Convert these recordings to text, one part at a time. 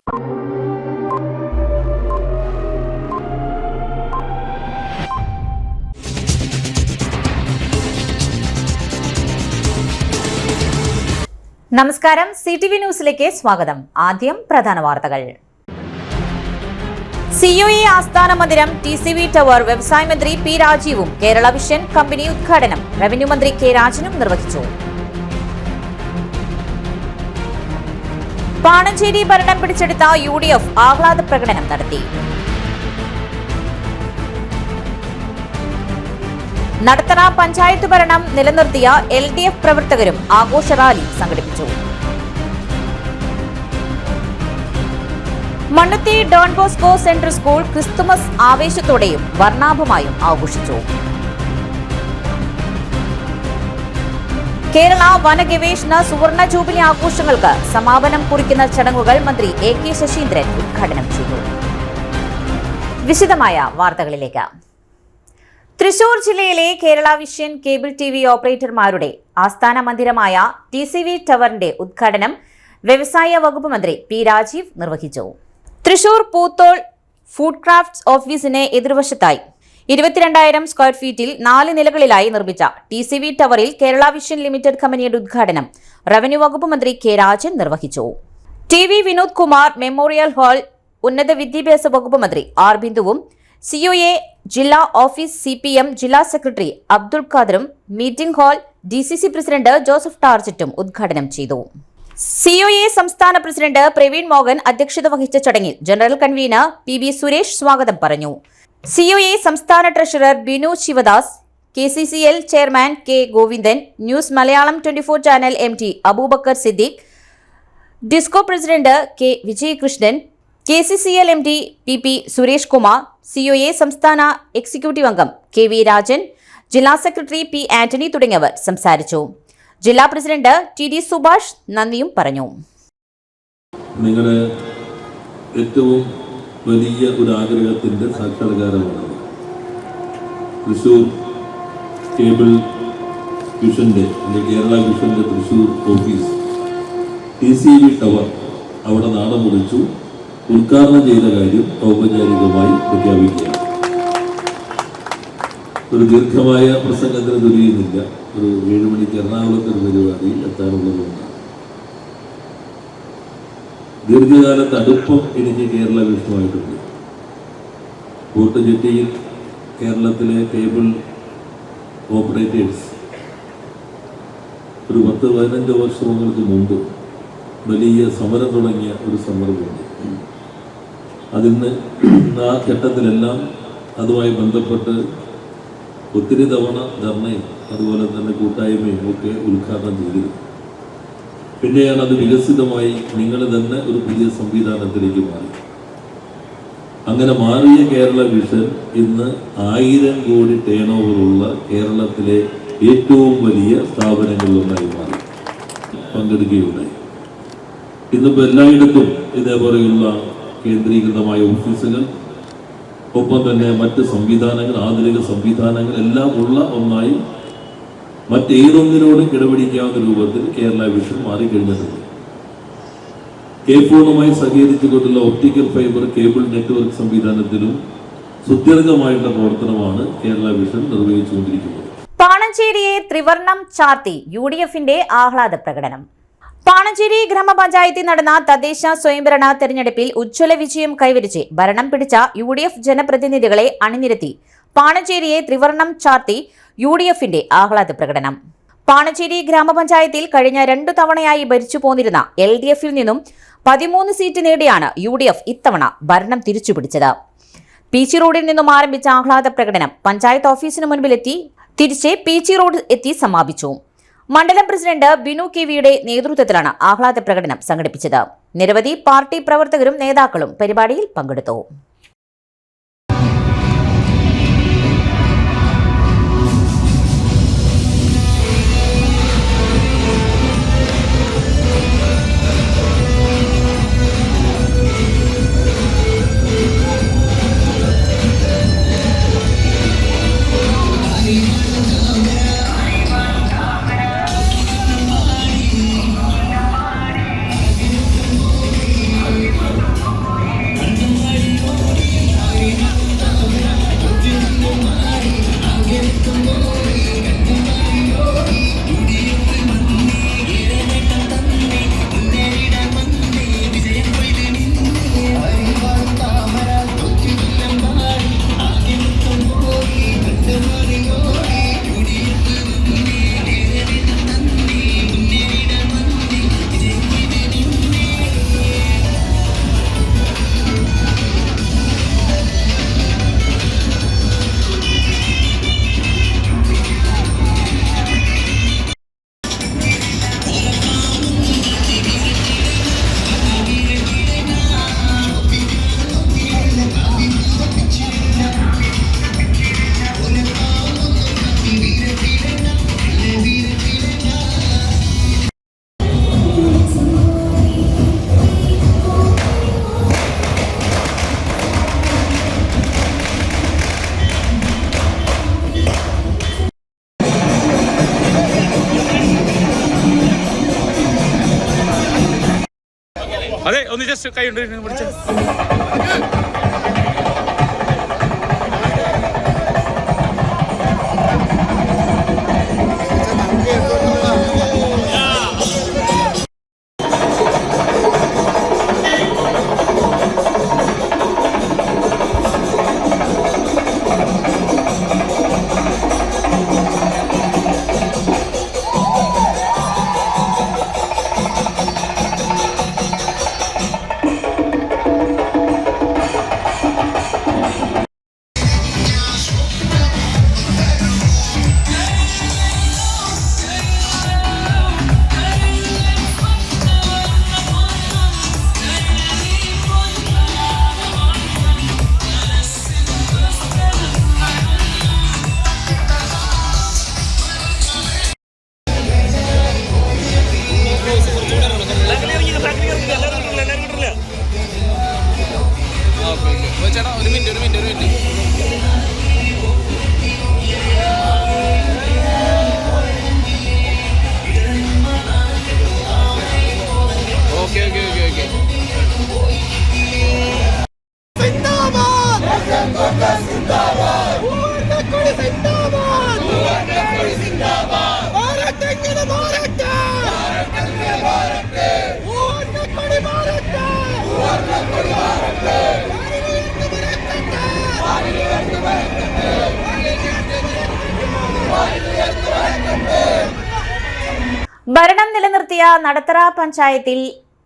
നമസ്കാരം, CTV ന്യൂസിലേക്ക് സ്വാഗതം. ആദ്യം പ്രധാന വാർത്തകൾ. COE ആസ്ഥാന മന്ദിരം, TCV ടവർ വ്യവസായ മന്ത്രി P രാജീവും കേരള വിഷൻ കമ്പനി ഉദ്ഘാടനം റവന്യൂ മന്ത്രി K രാജനും നിർവഹിച്ചു. പാണഞ്ചേരി ഭരണം പിടിച്ചെടുത്ത UDF ആഹ്ലാദ പ്രകടനം നടത്തി. നടത്തറ പഞ്ചായത്ത് ഭരണം നിലനിർത്തിയ LDF പ്രവർത്തകരും ആഘോഷ റാലി സംഘടിപ്പിച്ചു. Mannuthy Don Bosco central school Christmas ആവേശത്തോടെയും വർണ്ണാഭമായും ആഘോഷിച്ചു. കേരള വനഗവേഷണ സുവർണ ജൂബിലി ആഘോഷങ്ങൾക്ക് സമാപനം കുറിക്കുന്ന ചടങ്ങുകൾ മന്ത്രി AK ശശീന്ദ്രൻ ഉദ്ഘാടനം ചെയ്തു. വിശദമായ വാർത്തകളിലേക്ക്. തൃശൂർ ജില്ലയിലെ കേരള വിഷൻ കേബിൾ TV ഓപ്പറേറ്റർമാരുടെ ആസ്ഥാന മന്ദിരമായ TCV ടവറിന്റെ ഉദ്ഘാടനം വ്യവസായ വകുപ്പ് മന്ത്രി P രാജീവ് നിർവഹിച്ചു. തൃശൂർ പൂത്തോൾ ഫുഡ് ക്രാഫ്റ്റ്സ് ഓഫീസിന് എതിർവശത്തായി 22,000 സ്ക്വയർ ഫീറ്റിൽ 4 നിലകളിലായി നിർമ്മിച്ച TCV ടവറിൽ കേരള വിഷൻ ലിമിറ്റഡ് കമ്പനിയുടെ ഉദ്ഘാടനം റവന്യൂ വകുപ്പ് മന്ത്രി K രാജൻ നിർവഹിച്ചു. TV Vinod Kumar memorial hall ഉന്നത വിദ്യാഭ്യാസ വകുപ്പ് മന്ത്രി R ബിന്ദുവും COA ജില്ലാ ഓഫീസ് CPM ജില്ലാ സെക്രട്ടറി അബ്ദുൾ ഖാദറും meeting hall DCC president Joseph ടാർജറ്റും ഉദ്ഘാടനം ചെയ്തു. COA സംസ്ഥാന പ്രസിഡന്റ് പ്രവീൺ മോഹൻ അധ്യക്ഷത വഹിച്ച ചടങ്ങിൽ ജനറൽ കൺവീനർ PB സുരേഷ് സ്വാഗതം പറഞ്ഞു. COA സംസ്ഥാന treasurer Binu Sivadas, KCCL chairman K Govindan, news Malayalam 24 channel MD Abubakar Siddique, ഡിസ്കോ president K Vijayakrishnan, KCCL MD PP Suresh Kumar, COA സംസ്ഥാന എക്സിക്യൂട്ടീവ് അംഗം KV രാജൻ, ജില്ലാ സെക്രട്ടറി P ആന്റണി തുടങ്ങിയവർ സംസാരിച്ചു. ജില്ലാ പ്രസിഡന്റ് TD സുഭാഷ് നന്ദിയും പറഞ്ഞു. നിങ്ങളുടെ ഏറ്റവും വലിയ ഒരു ആഗ്രഹത്തിന്റെ സാക്ഷാത്കാരമാണ് തൃശൂർ കേബിൾ വിഷന്റെ കേരള വിഷന്റെ തൃശൂർ ഓഫീസ് TCV ടവർ അവിടെ നാടം മുറിച്ചു ഉദ്ഘാടനം ചെയ്ത കാര്യം ഔപചാരികമായി പ്രഖ്യാപിക്കുകയാണ്. ഒരു ദീർഘമായ പ്രസംഗത്തിന് തുനിയുന്നില്ല. ഒരു 7 മണിക്ക് എറണാകുളത്തെ പരിപാടിയിൽ എത്താനുള്ളതുകൊണ്ടാണ്. ദീർഘകാലത്ത് അടുപ്പം എനിക്ക് കേരള വിഷയമായിട്ടുണ്ട്. കൂട്ടുചെട്ടിയിൽ കേരളത്തിലെ കേബിൾ ഓപ്പറേറ്റേഴ്സ് ഒരു 10-15 വർഷങ്ങൾക്ക് മുമ്പ് വലിയ സമരം തുടങ്ങിയ ഒരു സന്ദർഭമുണ്ട്. അതിന്ന് ആ ഘട്ടത്തിലെല്ലാം അതുമായി ബന്ധപ്പെട്ട് ഒത്തിരി തവണ ധർണയും അതുപോലെ തന്നെ കൂട്ടായ്മയും ഒക്കെ ഉദ്ഘാടനം ചെയ്തിരുന്നു. പിന്നെയാണ് അത് വികസിതമായി നിങ്ങൾ തന്നെ ഒരു പുതിയ സംവിധാനത്തിലേക്ക് മാറി. അങ്ങനെ മാറിയ കേരള വിഷൻ ഇന്ന് 1000 കോടി ടേൺ ഓവറുള്ള കേരളത്തിലെ ഏറ്റവും വലിയ സ്ഥാപനങ്ങളിലൊന്നായി മാറി പങ്കെടുക്കുകയുണ്ടായി. ഇന്നിപ്പോൾ എല്ലായിടത്തും ഇതേപോലെയുള്ള കേന്ദ്രീകൃതമായ ഓഫീസുകൾ, ഒപ്പം തന്നെ മറ്റ് സംവിധാനങ്ങൾ, ആധുനിക സംവിധാനങ്ങൾ എല്ലാം ഉള്ള ഒന്നായി മറ്റേതൊന്നിനോടും കിടപിടിക്കാവുന്ന രൂപത്തിൽ കേരള വിഷൻ മാറിക്കഴിഞ്ഞിട്ടുണ്ട്. K-ഫോണുമായി സഹകരിച്ചുകൊണ്ടുള്ള ഒപ്റ്റിക്കൽ ഫൈബർ കേബിൾ നെറ്റ്വർക്ക് സംവിധാനത്തിലും സുദീർഘമായിട്ടുള്ള പ്രവർത്തനമാണ് കേരള വിഷൻ നിർവഹിച്ചുകൊണ്ടിരിക്കുന്നത്. പാണഞ്ചേരിയെ ത്രിവർണം ചാർത്തി UDFന്റെ ആഹ്ലാദ പ്രകടനം. പാണഞ്ചേരി ഗ്രാമപഞ്ചായത്തിൽ നടന്ന തദ്ദേശ സ്വയംഭരണ തെരഞ്ഞെടുപ്പിൽ ഉജ്ജ്വല വിജയം കൈവരിച്ച് ഭരണം പിടിച്ച UDF ജനപ്രതിനിധികളെ അണിനിരത്തി പാണഞ്ചേരിയെ ത്രിവർണം ചാർത്തി UDFന്റെ ആഹ്ലാദ പ്രകടനം. പാണഞ്ചേരി ഗ്രാമപഞ്ചായത്തിൽ കഴിഞ്ഞ 2 തവണയായി ഭരിച്ചു പോന്നിരുന്ന LDFൽ നിന്നും 13 സീറ്റ് നേടിയാണ് UDF ഇത്തവണ ഭരണം തിരിച്ചുപിടിച്ചത്. PC റോഡിൽ നിന്നും ആരംഭിച്ച ആഹ്ലാദ പ്രകടനം പഞ്ചായത്ത് ഓഫീസിന് മുൻപിലെത്തി തിരിച്ച് PC റോഡ് എത്തി സമാപിച്ചു. മണ്ഡലം പ്രസിഡന്റ് ബിനു KVയുടെ നേതൃത്വത്തിലാണ് ആഹ്ലാദ പ്രകടനം സംഘടിപ്പിച്ചത്. നിരവധി പാർട്ടി പ്രവർത്തകരും നേതാക്കളും പരിപാടിയിൽ പങ്കെടുത്തു. ഒന്ന് ജസ്റ്റ് കൈ കൊണ്ട് പിടിച്ച ചേട്ടാ ഒരു മിനിറ്റ് ഓക്കെ ഭരണം നിലനിർത്തിയ നടത്തറ പഞ്ചായത്തിൽ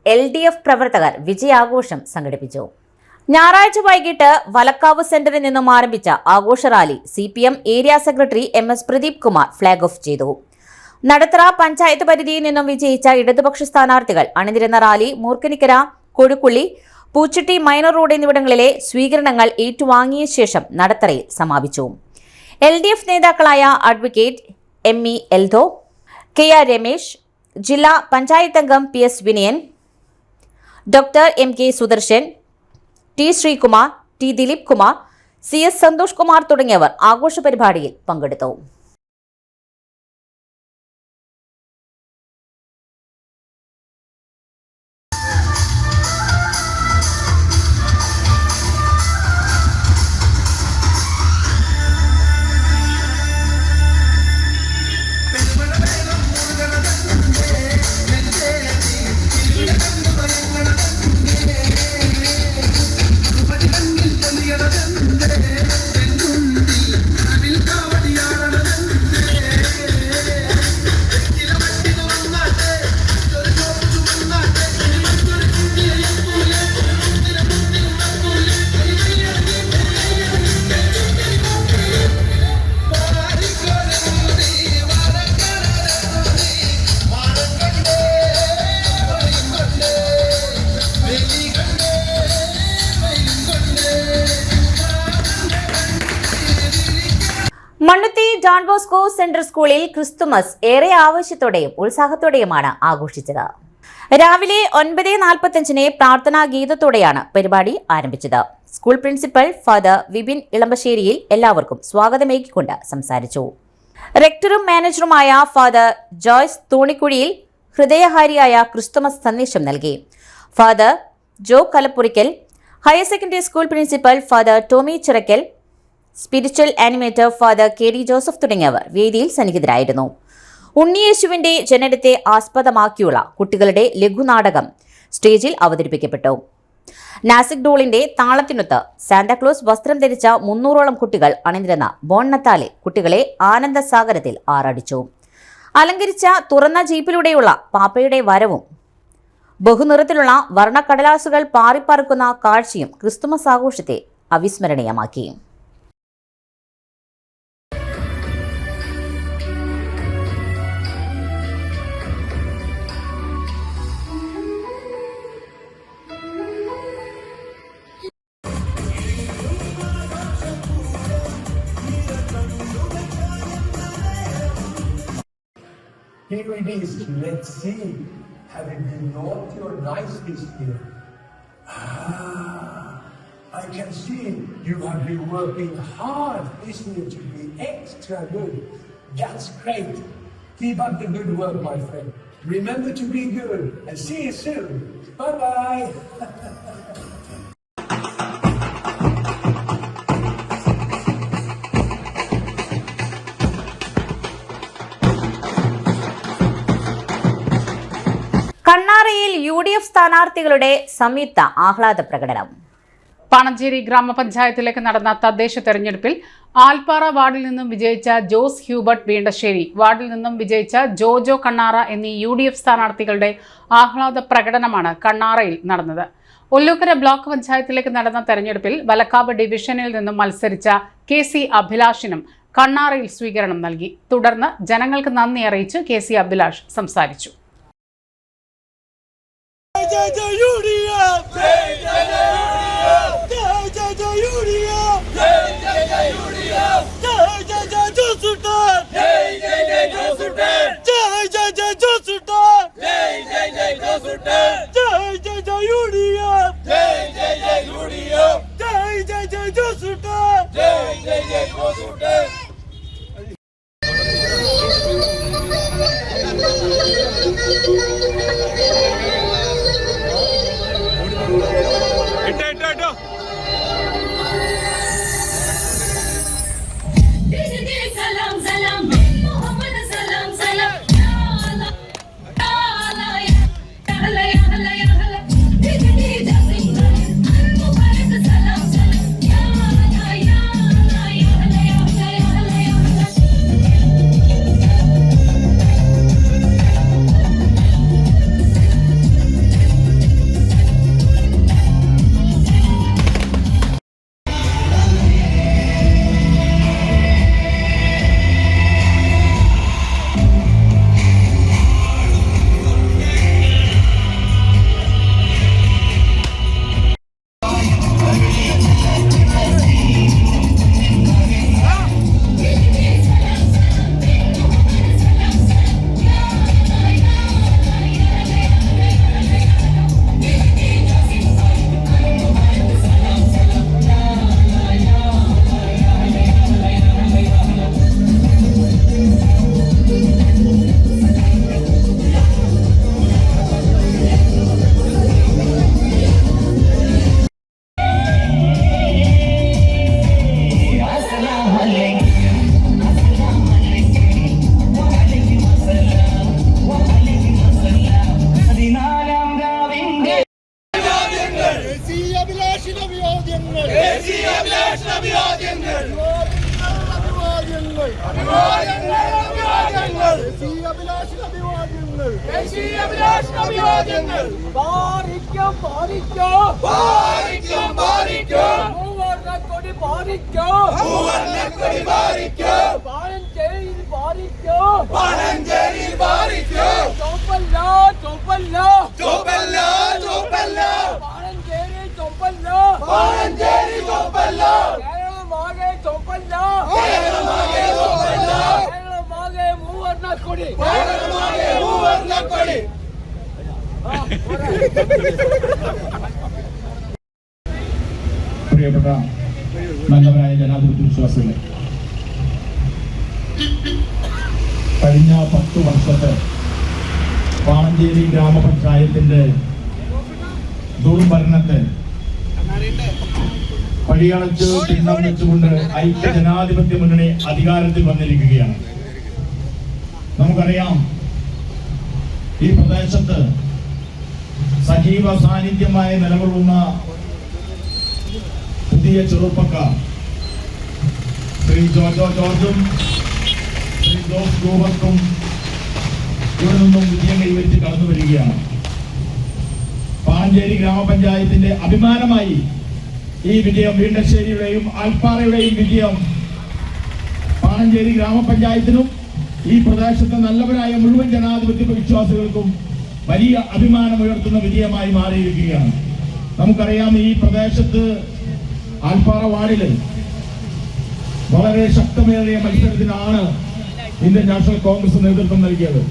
LDF പ്രവർത്തകർ വിജയാഘോഷം സംഘടിപ്പിച്ചു. ഞായറാഴ്ച വൈകിട്ട് വലക്കാവ് സെന്ററിൽ നിന്നും ആരംഭിച്ച ആഘോഷ rally CPM area secretary MS Pradeep Kumar flag off ചെയ്തു. നടത്തറ പഞ്ചായത്ത് പരിധിയിൽ നിന്നും വിജയിച്ച ഇടതുപക്ഷ സ്ഥാനാർത്ഥികൾ അണിനിരുന്ന rally Moorkanikkara, Kozhukkully, Poochatty minor road എന്നിവിടങ്ങളിലെ സ്വീകരണങ്ങൾ ഏറ്റുവാങ്ങിയ ശേഷം നടത്തറയിൽ സമാപിച്ചു. LDF നേതാക്കളായ advocate ME Eldho, KR Ramesh, ജില്ലാ പഞ്ചായത്ത് അംഗം PS Vinayan, doctor MK Sudarshan, T Sreekumar, T Dileep Kumar, CS Santhosh Kumar തുടങ്ങിയവർ ആഘോഷ പരിപാടിയിൽ പങ്കെടുത്തു. മണ്ണുത്തി ഡോൺ ബോസ്കോ സെൻട്രൽ സ്കൂളിൽ ക്രിസ്തുമസ് ഏറെ ആവേശത്തോടെയും ഉത്സാഹത്തോടെയുമാണ് ആഘോഷിച്ചത്. രാവിലെ 9:45 പ്രാർത്ഥനാ ഗീതത്തോടെയാണ് പരിപാടി ആരംഭിച്ചത്. സ്കൂൾ പ്രിൻസിപ്പൽ ഫാദർ വിപിൻ ഇളമ്പശ്ശേരിയിൽ എല്ലാവർക്കും സ്വാഗതമേകിക്കൊണ്ട് സംസാരിച്ചു. റെക്ടറും മാനേജറുമായ ഫാദർ ജോയ്സ് തൂണിക്കുഴിയിൽ ഹൃദയഹാരിയായ ക്രിസ്തുമസ് സന്ദേശം നൽകി. ഫാദർ ജോ കലപ്പുറിക്കൽ, higher secondary school principal father Tommy Chirakkal, spiritual animator father KD Joseph തുടങ്ങിയവർ വേദിയിൽ സന്നിഹിതരായിരുന്നു. ഉണ്ണിയേശുവിന്റെ ജനനത്തെ ആസ്പദമാക്കിയുള്ള കുട്ടികളുടെ ലഘുനാടകം സ്റ്റേജിൽ അവതരിപ്പിക്കപ്പെട്ടു. നാസിക് ഡോളിന്റെ താളത്തിനൊത്ത് സാന്താക്ലോസ് വസ്ത്രം ധരിച്ച 300ഓളം കുട്ടികൾ അണിനിരന്ന ബോൺനത്താലെ കുട്ടികളെ ആനന്ദസാഗരത്തിൽ ആറാടിച്ചു. അലങ്കരിച്ച തുറന്ന ജീപ്പിലൂടെയുള്ള പാപ്പയുടെ വരവും ബഹുനിറത്തിലുള്ള വർണ്ണക്കടലാസുകൾ പാറിപ്പറക്കുന്ന കാഴ്ചയും Christmas ആഘോഷത്തെ അവിസ്മരണീയമാക്കി. Here it is. Let's see. Having been naughty or nice this year? I can see you have been working hard this year to be extra good. That's great. Keep up the good work, my friend. Remember to be good and see you soon. Bye-bye. കണ്ണാറയിൽ UDF സ്ഥാനാർത്ഥികളുടെ സംയുക്ത ആഹ്ലാദ പ്രകടനം. പാണഞ്ചേരി ഗ്രാമപഞ്ചായത്തിലേക്ക് നടന്ന തദ്ദേശ തെരഞ്ഞെടുപ്പിൽ ആൽപ്പാറ വാർഡിൽ നിന്നും വിജയിച്ച ജോസ് ഹ്യൂബർട്ട് വീണ്ടശ്ശേരി, വാർഡിൽ നിന്നും വിജയിച്ച ജോജോ കണ്ണാറ എന്നീ UDF സ്ഥാനാർത്ഥികളുടെ ആഹ്ലാദ പ്രകടനമാണ് കണ്ണാറയിൽ നടന്നത്. ഒല്ലൂക്കര ബ്ലോക്ക് പഞ്ചായത്തിലേക്ക് നടന്ന തെരഞ്ഞെടുപ്പിൽ വലക്കാവ് ഡിവിഷനിൽ നിന്നും മത്സരിച്ച KC അഭിലാഷിനും കണ്ണാറയിൽ സ്വീകരണം നൽകി. തുടർന്ന് ജനങ്ങൾക്ക് നന്ദി അറിയിച്ച് KC അഭിലാഷ് സംസാരിച്ചു. പ്രിയപ്പെട്ട നല്ലവരായ ജനാധിപത്യ വിശ്വാസികളെ, കഴിഞ്ഞ 10 വർഷത്തെ പാണഞ്ചേരി ഗ്രാമപഞ്ചായത്തിന്റെ ദുർഭരണത്തെ പടിയടച്ച് പിന്നം വെച്ചുകൊണ്ട് ഐക്യ ജനാധിപത്യ മുന്നണി അധികാരത്തിൽ വന്നിരിക്കുകയാണ്. നമുക്കറിയാം, ഈ പ്രദേശത്ത് സജീവ സാന്നിധ്യമായി നിലകൊള്ളുന്ന പുതിയ ചെറുപ്പക്കാർ ശ്രീ ജോജോ ജോർജും ശ്രീ ജോസ് ഹ്യൂബർട്ടും ഇവിടെ നിന്നും വിജയം കൈവരിച്ച് കടന്നു വരികയാണ്. പാണഞ്ചേരി ഗ്രാമപഞ്ചായത്തിന്റെ അഭിമാനമായി ഈ വിജയം, വീണ്ടശ്ശേരിയുടെയും ആൽപ്പാറയുടെയും വിജയം പാണഞ്ചേരി ഗ്രാമപഞ്ചായത്തിനും ഈ പ്രദേശത്തെ നല്ലവരായ മുഴുവൻ ജനാധിപത്യ വിശ്വാസികൾക്കും വലിയ അഭിമാനമുയർത്തുന്ന വിജയമായി മാറിയിരിക്കുകയാണ്. നമുക്കറിയാം, ഈ പ്രദേശത്ത് ആൽപ്പാറ വാർഡില് വളരെ ശക്തമേറിയ മത്സരത്തിനാണ് ഇന്ത്യൻ നാഷണൽ കോൺഗ്രസ് നേതൃത്വം നൽകിയത്.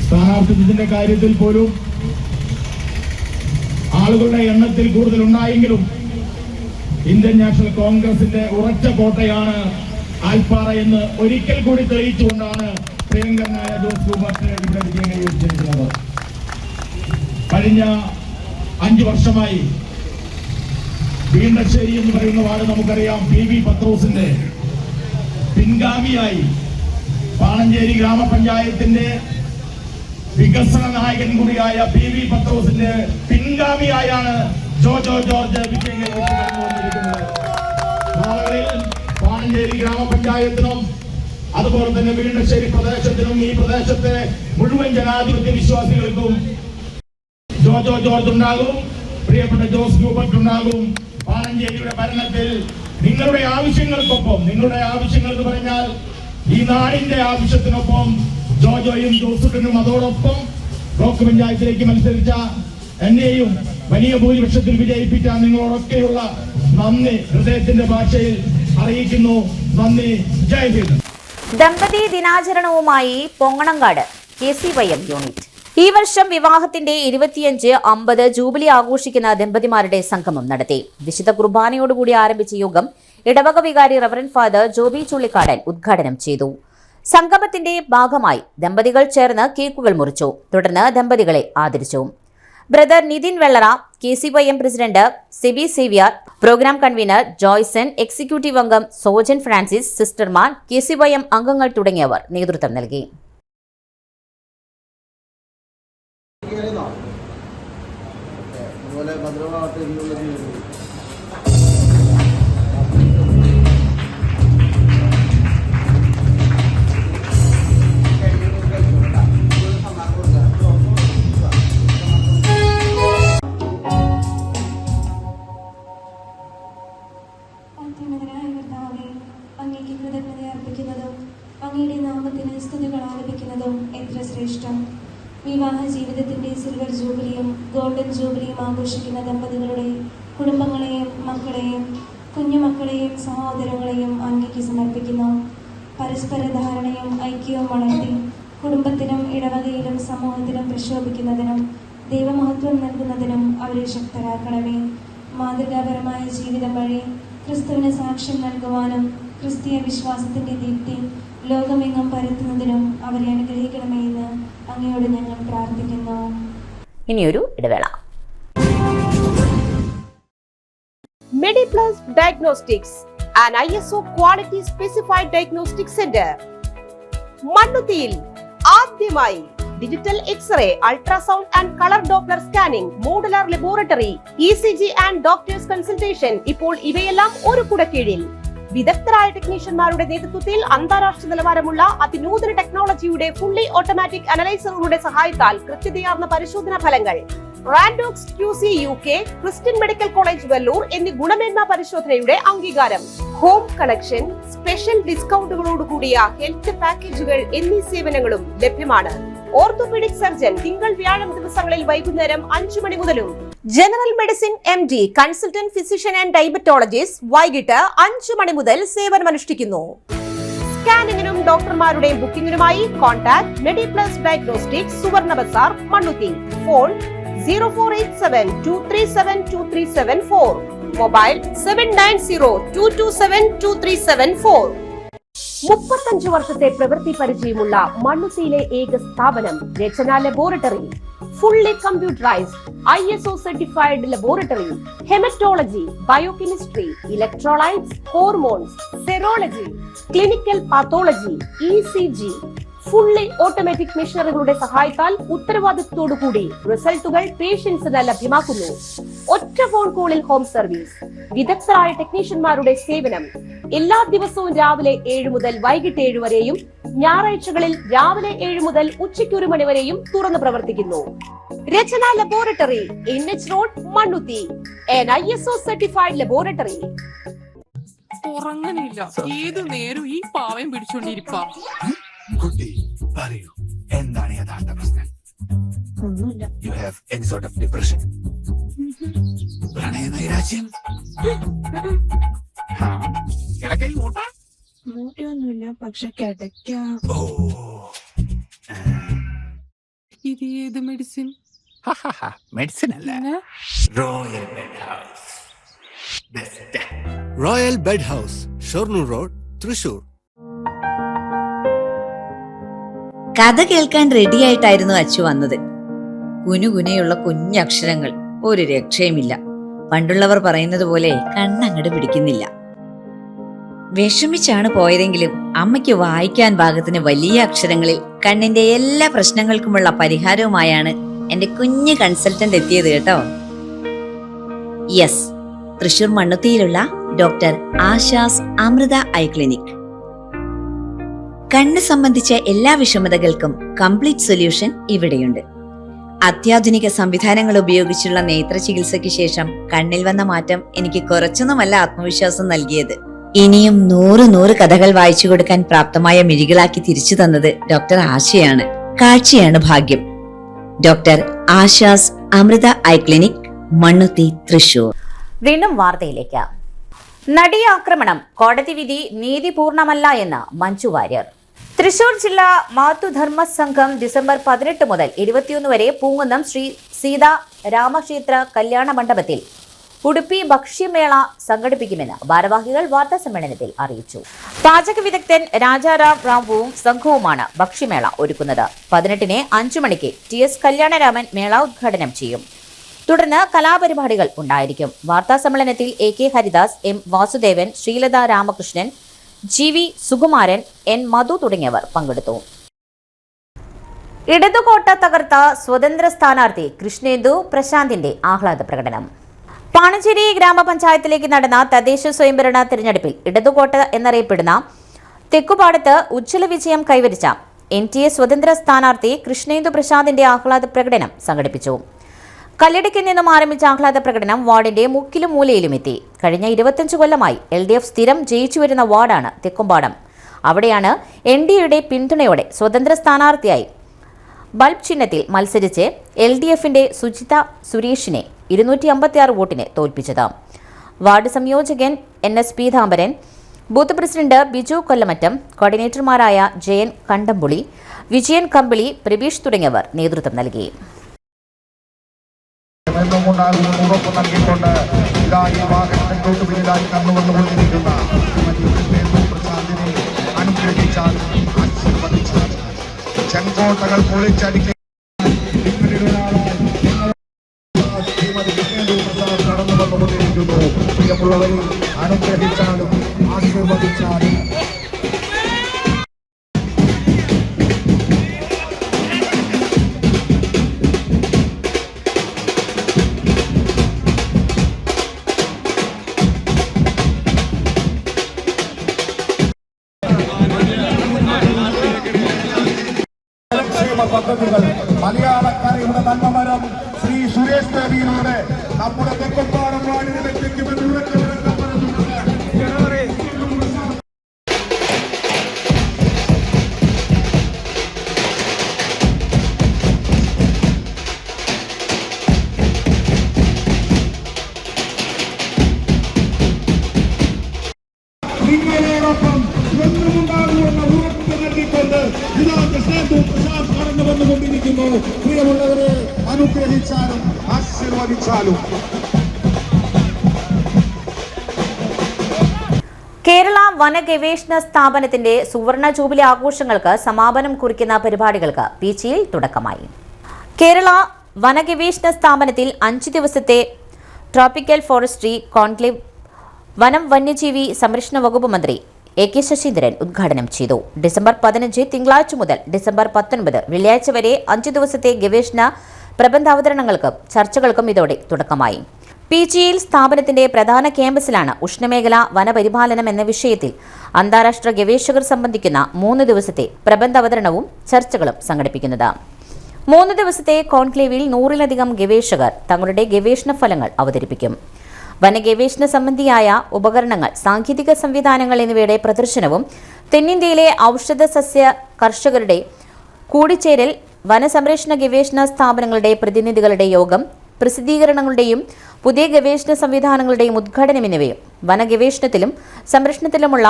സ്ഥാനാർത്ഥിത്വത്തിന്റെ കാര്യത്തിൽ പോലും ആളുകളുടെ എണ്ണത്തിൽ കൂടുതൽ ഉണ്ടായെങ്കിലും ഇന്ത്യൻ നാഷണൽ കോൺഗ്രസിന്റെ ഉറച്ച കോട്ടയാണ് ആൽപ്പാറ എന്ന് ഒരിക്കൽ കൂടി തെളിയിച്ചുകൊണ്ടാണ് പ്രിയങ്കരനായ ജോസ് ഹ്യൂബർട്ട് ഇവിടെ വിജയം കൈവരിച്ചിരിക്കുന്നത്. കഴിഞ്ഞ 5 വർഷമായി വീണ്ടശ്ശേരി എന്ന് പറയുന്ന വാർഡ് നമുക്കറിയാം PV പത്രോസിന്റെ പിൻഗാമിയായി പാണഞ്ചേരി ഗ്രാമപഞ്ചായത്തിന്റെ വികസന നായകൻ കൂടിയായ PV പത്രോസിന്റെ പിൻഗാമിയായാണ് ജോജോ ജോർജ് വിജയം വന്നിരിക്കുന്നത്. നാളുകളിൽ പാണഞ്ചേരി ഗ്രാമപഞ്ചായത്തിനും അതുപോലെ തന്നെ വീണ്ടശ്ശേരി പ്രദേശത്തിനും ഈ പ്രദേശത്തെ മുഴുവൻ ജനാധിപത്യ വിശ്വാസികൾക്കും ജോജോ ജോർജ് ഉണ്ടാകും, പ്രിയപ്പെട്ട ജോസ് ഹ്യൂബർട്ട് ഉണ്ടാകും. പാണഞ്ചേരിയുടെ ഭരണത്തിൽ നിങ്ങളുടെ ആവശ്യങ്ങൾക്കൊപ്പം, നിങ്ങളുടെ ആവശ്യങ്ങൾ എന്ന് പറഞ്ഞാൽ ഈ നാടിന്റെ ആവശ്യത്തിനൊപ്പം ജോജോയും ജോസൂട്ടനും അതോടൊപ്പം ബ്ലോക്ക് പഞ്ചായത്തിലേക്ക് മത്സരിച്ച എന്നെയും വലിയ ഭൂരിപക്ഷത്തിൽ വിജയിപ്പിച്ച നിങ്ങളോടൊക്കെയുള്ള നന്ദി ഹൃദയത്തിന്റെ ഭാഷയിൽ അറിയിക്കുന്നു. നന്ദി. ജയ് ഹിന്ദ്. ദമ്പതി ദിനാചരണവുമായി പൊങ്ങണങ്കാട് KCYM യൂണിറ്റ്. ഈ വർഷം വിവാഹത്തിന്റെ 25-50 ജൂബിലി ആഘോഷിക്കുന്ന ദമ്പതിമാരുടെ സംഗമം നടത്തി. വിശുദ്ധ കുർബാനയോടുകൂടി ആരംഭിച്ച യോഗം ഇടവക വികാരി റവറന്റ് ഫാദർ ജോബി ചുള്ളിക്കാടൻ ഉദ്ഘാടനം ചെയ്തു. സംഗമത്തിന്റെ ഭാഗമായി ദമ്പതികൾ ചേർന്ന് കേക്കുകൾ മുറിച്ചു. തുടർന്ന് ദമ്പതികളെ ആദരിച്ചു. Brother Nithin Vellara, KCYM president Siby Xavier, programme convener Joyson, executive അംഗം സോജൻ ഫ്രാൻസിസ്, സിസ്റ്റർമാർ, KCYM അംഗങ്ങൾ തുടങ്ങിയവർ നേതൃത്വം നൽകി. അങ്ങേക്ക് കൃതജ്ഞത അർപ്പിക്കുന്നതും അങ്ങയുടെ നാമത്തിന് സ്തുതികൾ ആലപിക്കുന്നതും എത്ര ശ്രേഷ്ഠം. വിവാഹ ജീവിതത്തിന്റെ സിൽവർ ജൂബിലിയും ഗോൾഡൻ ജൂബിലിയും ആഘോഷിക്കുന്ന ദമ്പതികളുടെ കുടുംബങ്ങളെയും മക്കളെയും കുഞ്ഞുമക്കളെയും സഹോദരങ്ങളെയും അങ്ങേക്ക് സമർപ്പിക്കുന്നു. പരസ്പര ധാരണയും ഐക്യവും വളർത്തി കുടുംബത്തിനും ഇടവകയിലും സമൂഹത്തിലും പ്രക്ഷോഭിക്കുന്നതിനും ദൈവമഹത്വം നൽകുന്നതിനും അവരെ ശക്തരാക്കണമേ. മാതൃകാപരമായ ജീവിതം വഴി ക്രിസ്തുവിന് സാക്ഷ്യം നൽകുവാനും ക്രിസ്തീയ വിശ്വാസത്തിന്റെ ദീപ്തി ലോകമെങ്ങും പരത്തുന്നതിനും അവരെ അനുഗ്രഹിക്കണമേ എന്ന് അങ്ങയോട് ഞങ്ങൾ പ്രാർത്ഥിക്കുന്നു. ഇനിയൊരു ഇടവേള. Mediplus Diagnostics, an ISO quality specified diagnostic center. മണ്ണുത്തിയിൽ ആദ്യമായി digital x-ray, ultrasound and colour doppler scanning, modular laboratory, ECG and doctors consultation. ഇപ്പോൾ ഇവയെല്ലാം ഒരു കുടക്കീഴിൽ വിദഗ്ധരായ ടെക്നീഷ്യന്മാരുടെ നേതൃത്വത്തിൽ അന്താരാഷ്ട്ര നിലവാരമുള്ള അതിനൂതന ടെക്നോളജിയുടെ ഫുള്ളി ഓട്ടോമാറ്റിക് അനലൈസറുകളുടെ സഹായത്താൽ കൃത്യതയാർന്ന പരിശോധനാ ഫലങ്ങൾ, റാൻഡോക്സ് QC UK, Christian medical college Vellore എന്നീ ഗുണമേന്മ പരിശോധനയുടെ അംഗീകാരം, ഹോം കണക്ഷൻ, സ്പെഷ്യൽ ഡിസ്കൗണ്ടുകളോടുകൂടിയ ഹെൽത്ത് പാക്കേജുകൾ എന്നീ സേവനങ്ങളും ലഭ്യമാണ്. ഓർത്തോപീഡിക് സർജൻ തിങ്കൾ വ്യാഴം ദിവസങ്ങളിൽ വൈകുന്നേരം 5 മണി മുതലും, general medicine MD, consultant physician and diabetologist വൈകിട്ട് 5 മണി മുതൽ സേവനമനുഷ്ഠിക്കുന്നു. സ്കാനിങ്ങിനും ഡോക്ടർമാരുടെയും ബുക്കിംഗിനുമായി കോൺടാക്ട് മെഡിപ്ലസ് ഡയഗ്നോസ്റ്റിക്സ്, സുവർണ ബസാർ, മണ്ണുത്തി. Phone 0487237237 mobile 7902272374. 35 വർഷത്തെ പ്രവൃത്തി പരിചയമുള്ള മണ്ണുത്തിയിലെ ഏക സ്ഥാപനം Rachana laboratory. Fully computerised ISO certified laboratory. Haematology, biochemistry, electrolytes, hormones, serology, clinical pathology, ECG, fully automatic മെഷീനറികളുടെ സഹായത്താൽ ഉത്തരവാദിത്വത്തോടുകൂടി റിസൾട്ടുകൾ പേഷ്യൻസിന് ലഭ്യമാക്കുന്നു. ഒറ്റ ഫോൺ കോളിൽ ഹോം സർവീസ്. വിദഗ്ധരായ ടെക്നീഷ്യന്മാരുടെ സേവനം. എല്ലാ ദിവസവും രാവിലെ 7 മുതൽ വൈകിട്ട് 7 വരെയും ഞായറാഴ്ചകളിൽ രാവിലെ 7 മുതൽ ഉച്ചയ്ക്ക് 1 മണി വരെയും തുറന്നു പ്രവർത്തിക്കുന്നു. Rachana laboratory, NH road, Mannuthy. an ISO certified laboratory. ഉറങ്ങണില്ല, ഏതു നേരം ഈ പാവം പിടിച്ചോണ്ടിരിപ്പാ. കുട്ടി പറയൂ, എന്താണ് യഥാർത്ഥ പ്രശ്നം? ഒന്നുമില്ല. You have any sort of depression, പ്രണയ നൈരാശ്യം? മൂട്ടയൊന്നുമില്ല, പക്ഷെ കിടക്കാം. ഓ, ഇത് ഏത് മെഡിസിൻ? മെഡിസിൻ അല്ല, royal bed house. Royal bed house, Shoranur road, Thrissur. കഥ കേൾക്കാൻ റെഡിയായിട്ടായിരുന്നു അച്ചു വന്നത്. കുനുകുനയുള്ള കുഞ്ഞക്ഷരങ്ങൾ, ഒരു രക്ഷയുമില്ല. പണ്ടുള്ളവർ പറയുന്നത് പോലെ കണ്ണങ്ങട് പിടിക്കുന്നില്ല. വിഷമിച്ചാണ് പോയതെങ്കിലും അമ്മയ്ക്ക് വായിക്കാൻ പാകത്തിന് വലിയ അക്ഷരങ്ങളിൽ കണ്ണിന്റെ എല്ലാ പ്രശ്നങ്ങൾക്കുമുള്ള പരിഹാരവുമായാണ് എന്റെ കുഞ്ഞു കൺസൾട്ടന്റ് എത്തിയത് കേട്ടോ. യെസ്, തൃശൂർ മണ്ണുത്തിയിലുള്ള doctor Asha's Amrita eye clinic. കണ്ണ് സംബന്ധിച്ച എല്ലാ വിഷമതകൾക്കും കംപ്ലീറ്റ് സൊല്യൂഷൻ ഇവിടെയുണ്ട്. അത്യാധുനിക സംവിധാനങ്ങൾ ഉപയോഗിച്ചുള്ള നേത്ര ചികിത്സയ്ക്ക് ശേഷം കണ്ണിൽ വന്ന മാറ്റം എനിക്ക് കുറച്ചൊന്നുമല്ല ആത്മവിശ്വാസം നൽകിയത്. ഇനിയും 100 കഥകൾ വായിച്ചു കൊടുക്കാൻ പ്രാപ്തമായ മിഴികളാക്കി തിരിച്ചു തന്നത് ഡോക്ടർ ആശയാണ്. കാഴ്ചയാണ് ഭാഗ്യം. Doctor Asha's Amrita eye clinic, Mannuthy, Thrissur. വീണ്ടും വാർത്തയിലേക്ക്. നടി ആക്രമണം, കോടതി വിധി നീതിപൂർണമല്ല എന്ന് മഞ്ജു വാര്യർ. തൃശൂർ ജില്ലാ മാതൃധർമ്മ സംഘം ഡിസംബർ 18 മുതൽ 21 വരെ പൂങ്കുന്നം ശ്രീ സീതാ രാമക്ഷേത്ര കല്യാണ മണ്ഡപത്തിൽ ഉടുപ്പി ഭക്ഷ്യമേള സംഘടിപ്പിക്കുമെന്ന് ഭാരവാഹികൾ വാർത്താസമ്മേളനത്തിൽ അറിയിച്ചു. പാചക വിദഗ്ധൻ രാജാറാം റാവുവും സംഘവുമാണ് ഭക്ഷ്യമേള ഒരുക്കുന്നത്. 18-ന് 5 മണിക്ക് TS കല്യാണരാമൻ മേള ഉദ്ഘാടനം ചെയ്യും. തുടർന്ന് കലാപരിപാടികൾ ഉണ്ടായിരിക്കും. വാർത്താസമ്മേളനത്തിൽ AK Haridas, M Vasudevan, Sreelatha Ramakrishnan, GV Sukumaran, N മധു തുടങ്ങിയവർ പങ്കെടുത്തു. ഇടതുകോട്ട തകർത്ത സ്വതന്ത്ര സ്ഥാനാർത്ഥി കൃഷ്ണേന്ദു പ്രശാന്തിന്റെ ആഹ്ലാദ പ്രകടനം. പാണഞ്ചേരി ഗ്രാമപഞ്ചായത്തിലേക്ക് നടന്ന തദ്ദേശ സ്വയംഭരണ തിരഞ്ഞെടുപ്പിൽ ഇടതുകോട്ട എന്നറിയപ്പെടുന്ന തെക്കുപാടത്ത് ഉജ്ജ്വല വിജയം കൈവരിച്ച NTA സ്വതന്ത്ര സ്ഥാനാർത്ഥി കൃഷ്ണേന്ദു പ്രശാന്തിന്റെ ആഹ്ലാദ പ്രകടനം സംഘടിപ്പിച്ചു. കല്ലടിക്കിൽ നിന്നും ആരംഭിച്ച ആഹ്ലാദ പ്രകടനം വാർഡിന്റെ മുക്കിലും മൂലയിലും എത്തി. കഴിഞ്ഞ 25 കൊല്ലമായി LDF സ്ഥിരം ജയിച്ചു വരുന്ന വാർഡാണ് തെക്കുംപാടം. അവിടെയാണ് NDAയുടെ പിന്തുണയോടെ സ്വതന്ത്ര സ്ഥാനാർത്ഥിയായി ബൾബ് ചിഹ്നത്തിൽ മത്സരിച്ച് LDFന്റെ സുജിത സുരേഷിനെ 256 വോട്ടിന് തോൽപ്പിച്ചത്. വാർഡ് സംയോജകൻ NS Peethambaran, booth president Biju Kollamattam, കോർഡിനേറ്റർമാരായ ജയൻ കണ്ടംപുളി, വിജയൻ കമ്പിളി, പ്രബീഷ് തുടങ്ങിയവർ നേതൃത്വം നൽകി. ഉറപ്പ് നൽകിക്കൊണ്ട് ഇതാ ഈ വാഹനത്തിൽ തൊട്ടുപിന്നിലായി കന്നുവന്നുകൊണ്ടിരിക്കുന്ന പ്രശാന്തിനെ അനുഗ്രഹിച്ചാൽ ആശീർവദിച്ചാൽ ചെങ്കോട്ടകൾ പൊളിച്ചടിക്കുക കടന്നു വന്നുകൊണ്ടിരിക്കുന്നു. പ്രിയമുള്ളവരെ, അനുഗ്രഹിച്ചാലും ആശീർവദിച്ചാലും പദ്ധതികൾ മലയാളക്കരയുടെ നന്മമരം ശ്രീ സുരേഷ് ദേവിയിലൂടെ നമ്മുടെ തെക്കുംപാടം വാർഡിനെ എത്തിക്കുമെന്ന് നിങ്ങളോടൊപ്പം ഒന്നുമുണ്ടാകുമെന്ന ഉറപ്പ് നൽകിക്കൊണ്ട് ഇതാ കൃഷ്ണേന്ദു പ്രശാന്ത് കടന്നു വന്നുകൊണ്ടിരിക്കുന്നു. പ്രിയമുള്ളവരെ, അനുഗ്രഹിച്ചാലും ആശീർവദിച്ചാലും. കേരള വനഗവേഷണ സ്ഥാപനത്തിന്റെ സുവർണ ജൂബിലി ആഘോഷങ്ങൾക്ക് സമാപനം കുറിക്കുന്ന പരിപാടികൾക്ക് പീച്ചിയിൽ തുടക്കമായി. കേരള വനഗവേഷണ സ്ഥാപനത്തിൽ 5 ദിവസത്തെ ട്രോപ്പിക്കൽ ഫോറസ്ട്രി കോൺക്ലേവ് വനം വന്യജീവി സംരക്ഷണ വകുപ്പ് മന്ത്രി AK ശശീന്ദ്രൻ ഉദ്ഘാടനം ചെയ്തു. ഡിസംബർ 15 തിങ്കളാഴ്ച മുതൽ ഡിസംബർ 19 വെള്ളിയാഴ്ച വരെ 5 ദിവസത്തെ ഗവേഷണ പ്രബന്ധാവതരണങ്ങൾക്കും ചർച്ചകൾക്കും ഇതോടെ തുടക്കമായി. പീച്ചിയിൽ സ്ഥാപനത്തിന്റെ പ്രധാന ക്യാമ്പസിലാണ് ഉഷ്ണമേഖല വനപരിപാലനം എന്ന വിഷയത്തിൽ അന്താരാഷ്ട്ര ഗവേഷകർ സംബന്ധിക്കുന്ന 3 ദിവസത്തെ പ്രബന്ധാവതരണവും ചർച്ചകളും സംഘടിപ്പിക്കുന്നത്. 3 ദിവസത്തെ കോൺക്ലേവിൽ 100-ലധികം ഗവേഷകർ തങ്ങളുടെ ഗവേഷണ ഫലങ്ങൾ അവതരിപ്പിക്കും. വനഗവേഷണ സംബന്ധിയായ ഉപകരണങ്ങൾ, സാങ്കേതിക സംവിധാനങ്ങൾ എന്നിവയുടെ പ്രദർശനവും തെന്നിന്ത്യയിലെ ഔഷധ സസ്യ കർഷകരുടെ കൂടിച്ചേരൽ, വനസംരക്ഷണ ഗവേഷണ സ്ഥാപനങ്ങളുടെ പ്രതിനിധികളുടെ യോഗം, പ്രസിദ്ധീകരണങ്ങളുടെയും പുതിയ ഗവേഷണ സംവിധാനങ്ങളുടെയും ഉദ്ഘാടനം എന്നിവയും വനഗവേഷണത്തിലും സംരക്ഷണത്തിലുമുള്ള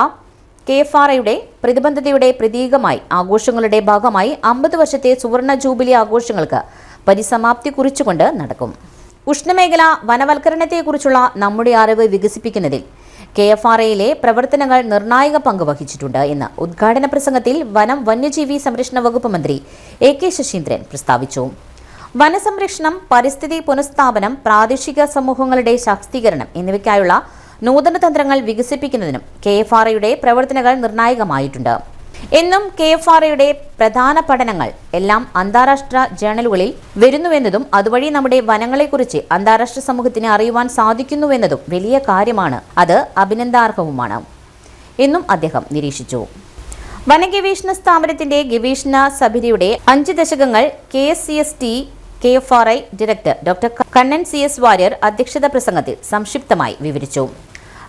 KFRAയുടെ പ്രതിബദ്ധതയുടെ പ്രതീകമായി ആഘോഷങ്ങളുടെ ഭാഗമായി 50 വർഷത്തെ സുവർണ ജൂബിലി ആഘോഷങ്ങൾക്ക് പരിസമാപ്തി കുറിച്ചുകൊണ്ട് നടക്കും. ഉഷ്ണമേഖല വനവൽക്കരണത്തെക്കുറിച്ചുള്ള നമ്മുടെ അറിവ് വികസിപ്പിക്കുന്നതിൽ KFRAയിലെ പ്രവർത്തനങ്ങൾ നിർണായക പങ്ക് വഹിച്ചിട്ടുണ്ട് എന്ന് ഉദ്ഘാടന പ്രസംഗത്തിൽ വനം വന്യജീവി സംരക്ഷണ വകുപ്പ് മന്ത്രി AK ശശീന്ദ്രൻ പ്രസ്താവിച്ചു. വനസംരക്ഷണം, പരിസ്ഥിതി പുനഃസ്ഥാപനം, പ്രാദേശിക സമൂഹങ്ങളുടെ ശാക്തീകരണം എന്നിവയ്ക്കായുള്ള നൂതന തന്ത്രങ്ങൾ വികസിപ്പിക്കുന്നതിനും KFRAയുടെ പ്രവർത്തനങ്ങൾ നിർണായകമായിട്ടുണ്ട്. എന്നും KFRAയുടെ പ്രധാന പഠനങ്ങൾ എല്ലാം അന്താരാഷ്ട്ര ജേണലുകളിൽ വരുന്നുവെന്നതും അതുവഴി നമ്മുടെ വനങ്ങളെക്കുറിച്ച് അന്താരാഷ്ട്ര സമൂഹത്തിന് അറിയുവാൻ സാധിക്കുന്നുവെന്നതും വലിയ കാര്യമാണ്. അത് അഭിനന്ദനാർഹവുമാണ് എന്നും അദ്ദേഹം നിരീക്ഷിച്ചു. വനഗവേഷണ സ്ഥാപനത്തിന്റെ ഗവേഷണ സമിതിയുടെ 5 ദശകങ്ങൾ KSCST KFRA director doctor Kannan CS Warrier അധ്യക്ഷത പ്രസംഗത്തിൽ സംക്ഷിപ്തമായി വിവരിച്ചു.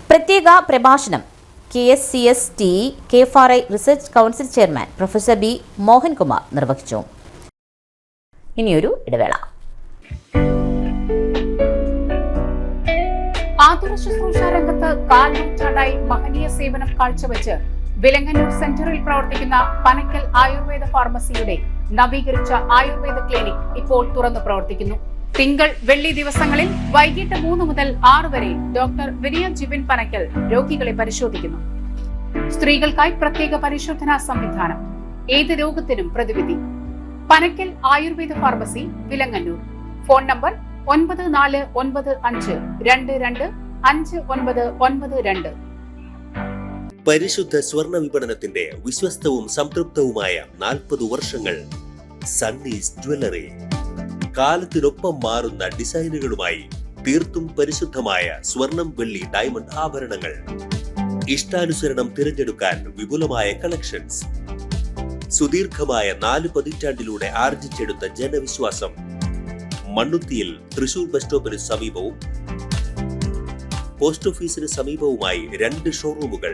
പ്രത്യേക പ്രഭാഷണം KSCST KFRA research council chairman professor B Mohankumar നിർവഹിച്ചു. ഇനിയൊരു ഇടവേള. ആതുര ശുശ്രൂഷ രംഗത്ത് കാൽനൂറ്റാണ്ടായി മഹനീയ സേവനം കാഴ്ചവെച്ച് വിലങ്ങന്നൂർ സെന്ററിൽ പ്രവർത്തിക്കുന്ന പനക്കൽ ആയുർവേദ ഫാർമസിയുടെ നവീകരിച്ച ആയുർവേദ ക്ലിനിക് ഇപ്പോൾ തുറന്നു പ്രവർത്തിക്കുന്നു. തിങ്കൾ, വെള്ളി ദിവസങ്ങളിൽ വൈകിട്ട് 3 മുതൽ 6 വരെ ഡോക്ടർ വിനയ ജിബിൻ പനക്കൽ രോഗികളെ പരിശോധിക്കുന്നു. സ്ത്രീകൾക്കായി പ്രത്യേക പരിശോധനാ സംവിധാനം, ഏത് രോഗത്തിനും പ്രതിവിധി. Panakkal Ayurveda pharmacy, Vilangannur. Phone number 9495225992. പരിശുദ്ധ സ്വർണ്ണ വിപണനത്തിന്റെ വിശ്വസ്തവും സംതൃപ്തവുമായ 40 വർഷങ്ങൾ. സണ്ണീസ് ജ്വല്ലറി. കാലത്തിനൊപ്പം മാറുന്ന ഡിസൈനുകളുമായി തീർത്തും പരിശുദ്ധമായ സ്വർണം, വെള്ളി, ഡയമണ്ട് ആഭരണങ്ങൾ. ഇഷ്ടാനുസരണം തിരഞ്ഞെടുക്കാൻ വിപുലമായ കളക്ഷൻസ്. സുദീർഘമായ 4 പതിറ്റാണ്ടിലൂടെ ആർജിച്ചെടുത്ത ജനവിശ്വാസം. മണ്ണുത്തിയിൽ തൃശൂർ ബസ് സ്റ്റോപ്പിന് സമീപവും പോസ്റ്റ് ഓഫീസിന് സമീപവുമായി 2 ഷോറൂമുകൾ.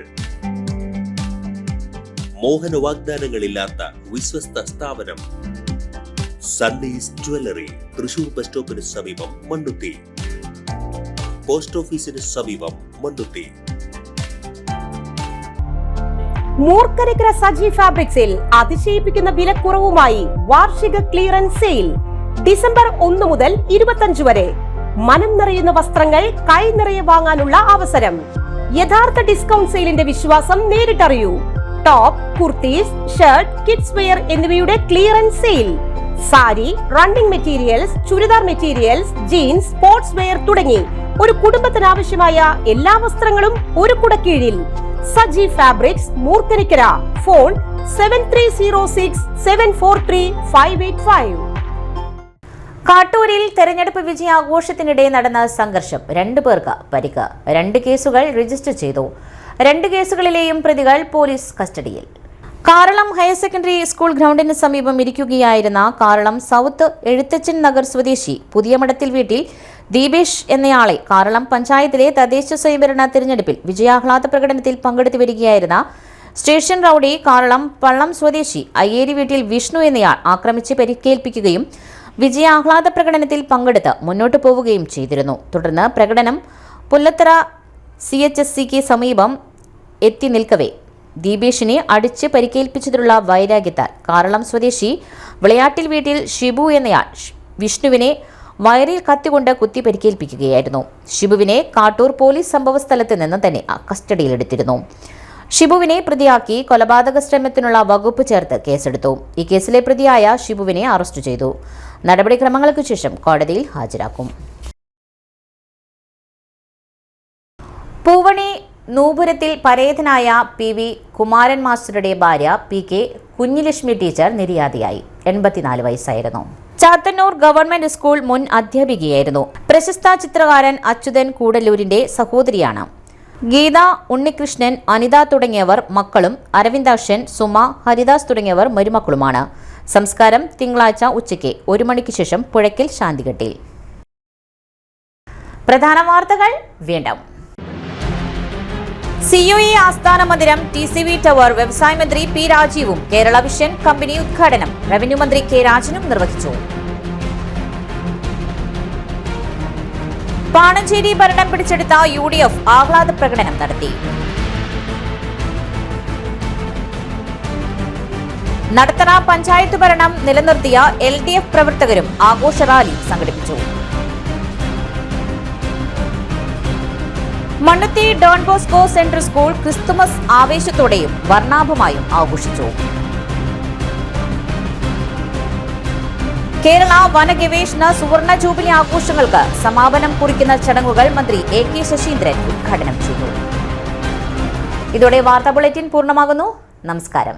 മോഹന വാഗ്ദാനങ്ങളില്ലാത്ത വിശ്വസ്ത സ്ഥാപനം. സണ്ണീസ് ജ്വല്ലറി, തൃശൂർ ബസ് സ്റ്റോപ്പിന് സമീപം, മണ്ണുത്തി. പോസ്റ്റ് ഓഫീസിന് സമീപം, മണ്ണുത്തി. മൂർക്കരക്കര സജി ഫാബ്രിക്സിൽ അതിശയിപ്പിക്കുന്ന വിലക്കുറവുമായി വാർഷിക ക്ലിയറൻസ് സെയിൽ. ഡിസംബർ 1 മുതൽ 25 വരെ. മനം നിറയുന്ന വസ്ത്രങ്ങൾ കൈ നിറയെ വാങ്ങാനുള്ള അവസരം. യഥാർത്ഥ ഡിസ്കൗണ്ട് സെയിലിന്റെ വിശ്വാസം നേരിട്ടറിയൂ. Top, kurtis, shirt, kids wear എന്നിവയുടെ clearance sale. Sari, running materials, churidar materials, jeans, sports wear തുടങ്ങി ഒരു കുടുംബത്തിന് ആവശ്യമായ എല്ലാ വസ്ത്രങ്ങളും ഒരു കുടക്കീഴിൽ. സജി ഫാബ്രിക്സ്, മൂർക്കനിക്കര. ഫോൺ 7306743585. കാട്ടൂരിൽ തെരഞ്ഞെടുപ്പ് വിജയാഘോഷത്തിനിടെ നടന്ന സംഘർഷം. 2 പേർക്ക് പരിക്ക്. 2 കേസുകൾ രജിസ്റ്റർ ചെയ്തു. 2 കേസുകളിലെയും പ്രതികൾ പോലീസ് കസ്റ്റഡിയിൽ. കാറളം ഹയർ സെക്കൻഡറി സ്കൂൾ ഗ്രൗണ്ടിന് സമീപം ഇരിക്കുകയായിരുന്ന കാറളം സൗത്ത് എഴുത്തച്ഛൻ നഗർ സ്വദേശി പുതിയമഠത്തിൽ വീട്ടിൽ ദീപേഷ് എന്നയാളെ കാറളം പഞ്ചായത്തിലെ തദ്ദേശ സ്വയംഭരണ തിരഞ്ഞെടുപ്പിൽ വിജയാഹ്ലാദ പ്രകടനത്തിൽ പങ്കെടുത്തു വരികയായിരുന്ന സ്റ്റേഷൻ റൌഡി കാറളം പള്ളം സ്വദേശി അയ്യേരി വീട്ടിൽ വിഷ്ണു എന്നയാൾ ആക്രമിച്ച് പരിക്കേൽപ്പിക്കുകയും വിജയാഹ്ലാദ പ്രകടനത്തിൽ പങ്കെടുത്ത് മുന്നോട്ടു പോവുകയും ചെയ്തിരുന്നു. തുടർന്ന് പ്രകടനം പുല്ലത്തറ CHSCക്ക് സമീപം എത്തി നിൽക്കവേ ദീപേഷിനെ അടിച്ച് പരിക്കേൽപ്പിച്ചതിലുള്ള വൈരാഗ്യത്താൽ കാറളം സ്വദേശി വിളയാട്ടിൽ വീട്ടിൽ ഷിബു എന്നയാൾ വിഷ്ണുവിനെ വയറിൽ കത്തികൊണ്ട് കുത്തി പരിക്കേൽപ്പിക്കുകയായിരുന്നു. ഷിബുവിനെ കാട്ടൂർ പോലീസ് സംഭവസ്ഥലത്ത് നിന്ന് തന്നെ കസ്റ്റഡിയിലെടുത്തിരുന്നു. ഷിബുവിനെ പ്രതിയാക്കി കൊലപാതക ശ്രമത്തിനുള്ള വകുപ്പ് ചേർത്ത് കേസെടുത്തു. ഈ കേസിലെ പ്രതിയായ ഷിബുവിനെ അറസ്റ്റ് ചെയ്തു. നടപടിക്രമങ്ങൾക്ക് ശേഷം കോടതിയിൽ ഹാജരാക്കും. പൂവണി നൂപുരത്തിൽ പരേതനായ PV കുമാരൻ മാസ്റ്ററുടെ ഭാര്യ PK കുഞ്ഞിലക്ഷ്മി ടീച്ചർ നിര്യാതയായി. 84 വയസ്സായിരുന്നു. ചാത്തന്നൂർ ഗവൺമെന്റ് സ്കൂൾ മുൻ അധ്യാപികയായിരുന്നു. പ്രശസ്ത ചിത്രകാരൻ അച്യുതൻ കൂടല്ലൂരിന്റെ സഹോദരിയാണ്. ഗീത, ഉണ്ണികൃഷ്ണൻ, അനിത തുടങ്ങിയവർ മക്കളും അരവിന്ദാക്ഷൻ, സുമ, ഹരിദാസ് തുടങ്ങിയവർ മരുമക്കളുമാണ്. സംസ്കാരം തിങ്കളാഴ്ച ഉച്ചയ്ക്ക് 1 മണിക്ക് ശേഷം പുഴയ്ക്കൽ ശാന്തിഘട്ടിൽ. പ്രധാന വാർത്തകൾ വീണ്ടും. COE ആസ്ഥാന മന്ദിരം, TCV ടവർ വ്യവസായ മന്ത്രി P രാജീവും കേരള വിഷൻ കമ്പനി ഉദ്ഘാടനം റവന്യൂ മന്ത്രി K രാജനും നിർവഹിച്ചു. പാണഞ്ചേരി ഭരണം പിടിച്ചെടുത്ത UDF ആഹ്ലാദ പ്രകടനം നടത്തി. നടത്തറ പഞ്ചായത്ത് ഭരണം നിലനിർത്തിയ LDF പ്രവർത്തകരും ആഘോഷ റാലി സംഘടിപ്പിച്ചു. Mannuthy Don Bosco central school Christmas ആവേശത്തോടെയും വർണ്ണാഭമായും ആഘോഷിച്ചു. കേരള വനഗവേഷണ സുവർണ ജൂബിലി ആഘോഷങ്ങൾക്ക് സമാപനം കുറിക്കുന്ന ചടങ്ങുകൾ മന്ത്രി A.K. ശശീന്ദ്രൻ ഉദ്ഘാടനം ചെയ്തു. ഇതോടെ വാർത്താ ബുള്ളറ്റിൻ പൂർണ്ണമാകുന്നു. നമസ്കാരം.